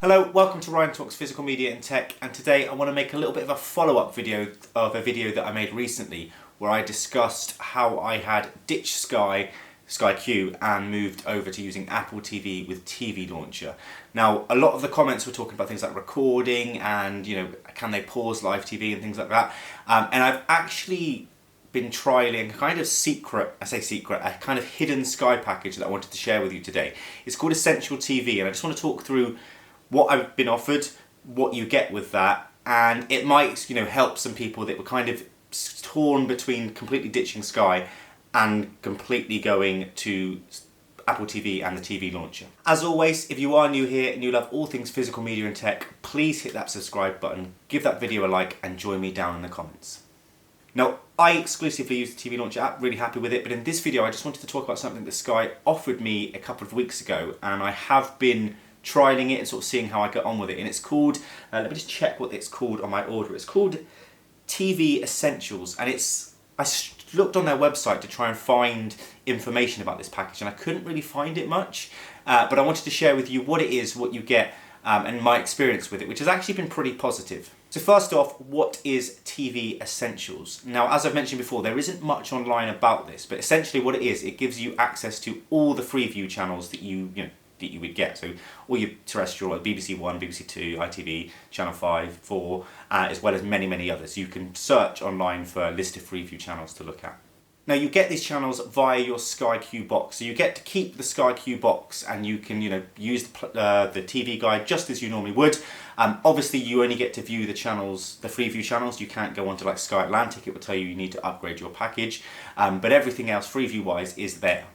Hello, welcome to Ryan Talks Physical Media and Tech, and today I want to make a little bit of a follow-up video of a video that I made recently where I discussed how I had ditched Sky Q and moved over to using Apple TV with TV Launcher. Now, a lot of the comments were talking about things like recording and, can they pause live TV and things like that. And I've actually been trialing a kind of a kind of hidden Sky package that I wanted to share with you today. It's called Essential TV, and I just want to talk through what I've been offered, what you get with that, and it might, help some people that were kind of torn between completely ditching Sky and completely going to Apple TV and the TV Launcher. As always, if you are new here and you love all things physical media and tech, please hit that subscribe button, give that video a like, and join me down in the comments. Now, I exclusively use the TV Launcher app, really happy with it, but in this video I just wanted to talk about something that Sky offered me a couple of weeks ago, and I have been trialing it and sort of seeing how I get on with it. And it's called, let me just check what it's called on my order. It's called TV Essentials, and I looked on their website to try and find information about this package, and I couldn't really find it much, but I wanted to share with you what it is, what you get, and my experience with it, which has actually been pretty positive. So first off, what is TV Essentials? Now, as I've mentioned before, there isn't much online about this, but essentially what it is, it gives you access to all the Freeview channels that you would get. So all your terrestrial, like BBC One, BBC Two, ITV, Channel 5, 4, as well as many, many others. You can search online for a list of Freeview channels to look at. Now, you get these channels via your Sky Q box. So you get to keep the Sky Q box, and you can, use the TV guide just as you normally would. Obviously, you only get to view the channels, the Freeview channels. You can't go onto like Sky Atlantic. It will tell you need to upgrade your package. But everything else, Freeview-wise, is there.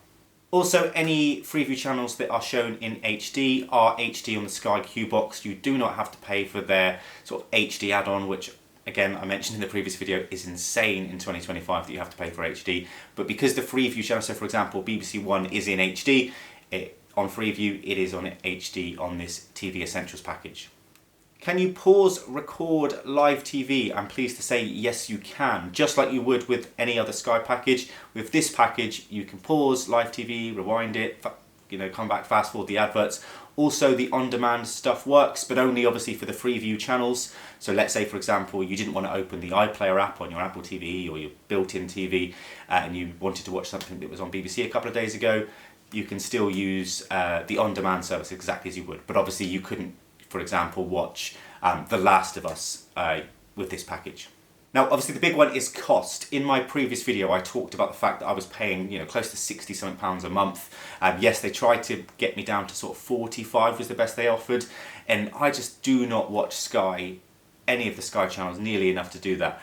Also, any Freeview channels that are shown in HD are HD on the Sky Q box. You do not have to pay for their sort of HD add-on, which, again, I mentioned in the previous video, is insane in 2025 that you have to pay for HD. But because the Freeview channel, so for example, BBC One is in HD, on Freeview it is on HD on this TV Essentials package. Can you pause, record live TV? I'm pleased to say yes, you can. Just like you would with any other Sky package, with this package you can pause live TV, rewind it, come back, fast forward the adverts. Also, the on-demand stuff works, but only obviously for the Freeview channels. So let's say, for example, you didn't want to open the iPlayer app on your Apple TV or your built-in TV, and you wanted to watch something that was on BBC a couple of days ago, you can still use the on-demand service exactly as you would. But obviously you couldn't, for example, watch The Last of Us with this package. Now, obviously the big one is cost. In my previous video I talked about the fact that I was paying close to £60 a month. Yes, they tried to get me down to sort of 45 was the best they offered, and I just do not watch Sky, any of the Sky channels, nearly enough to do that.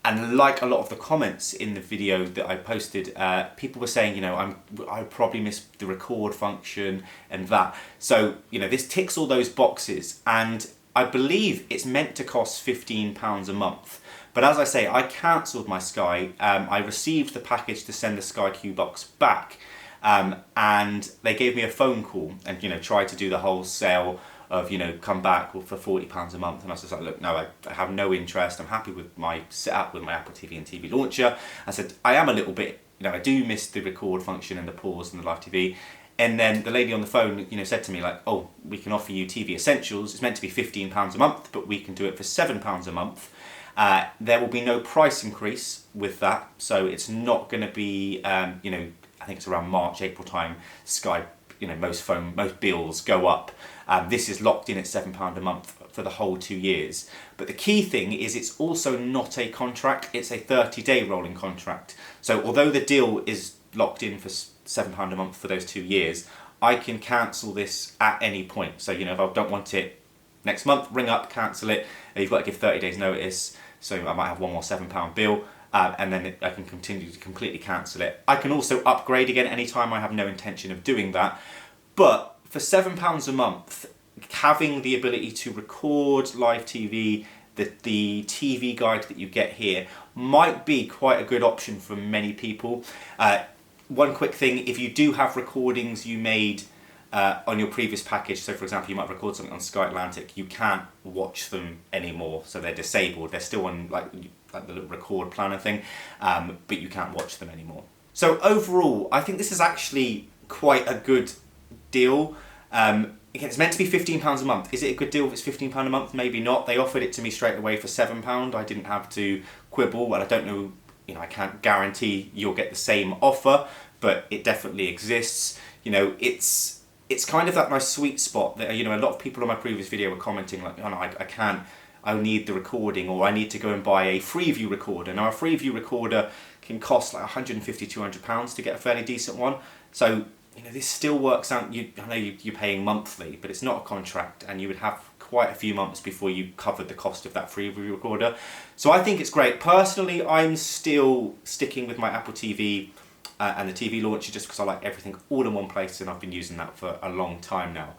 And like a lot of the comments in the video that I posted, people were saying, I probably missed the record function and that. So, this ticks all those boxes, and I believe it's meant to cost £15 a month. But as I say, I cancelled my Sky. I received the package to send the Sky Q box back, and they gave me a phone call and, tried to do the whole sale of, come back for £40 a month. And I was just like, look, no, I have no interest. I'm happy with my setup with my Apple TV and TV Launcher. I said, I am a little bit, I do miss the record function and the pause and the live TV. And then the lady on the phone, said to me like, oh, we can offer you TV Essentials. It's meant to be £15 a month, but we can do it for £7 a month. There will be no price increase with that. So it's not going to be, I think it's around March, April time, Sky, most bills go up. This is locked in at £7 a month for the whole 2 years. But the key thing is it's also not a contract, it's a 30-day rolling contract. So although the deal is locked in for £7 a month for those 2 years, I can cancel this at any point. So, if I don't want it next month, ring up, cancel it. You've got to give 30 days notice. So I might have one more £7 bill. And then I can continue to completely cancel it. I can also upgrade again anytime. I have no intention of doing that. But for £7 a month, having the ability to record live TV, the TV guide that you get here might be quite a good option for many people. One quick thing, if you do have recordings you made on your previous package, so for example you might record something on Sky Atlantic, you can't watch them anymore, so they're disabled. They're still on like the record planner thing, but you can't watch them anymore. So overall, I think this is actually quite a good deal. again, it's meant to be £15 a month. Is it a good deal if it's £15 a month? Maybe not. They offered it to me straight away for £7. I didn't have to quibble. Well, I don't know, I can't guarantee you'll get the same offer, but it definitely exists. It's kind of that nice sweet spot that, a lot of people on my previous video were commenting like, oh no, I can't, I need the recording, or I need to go and buy a Freeview recorder. Now a Freeview recorder can cost like £150, £200 to get a fairly decent one. So, this still works out. I know you're paying monthly, but it's not a contract, and you would have quite a few months before you covered the cost of that Freeview recorder. So I think it's great. Personally, I'm still sticking with my Apple TV and the TV launcher just because I like everything all in one place, and I've been using that for a long time now.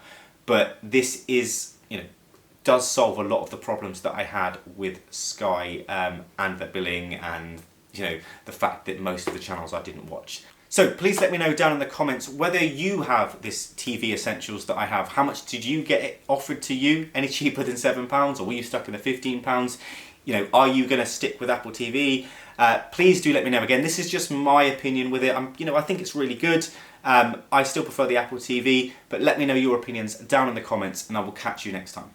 But this is, does solve a lot of the problems that I had with Sky and the billing and, the fact that most of the channels I didn't watch. So please let me know down in the comments whether you have this TV Essentials that I have. How much did you get it offered to you? Any cheaper than £7? Or were you stuck in the £15? Are you going to stick with Apple TV? Please do let me know. Again, this is just my opinion with it. I think it's really good. I still prefer the Apple TV, but let me know your opinions down in the comments, and I will catch you next time.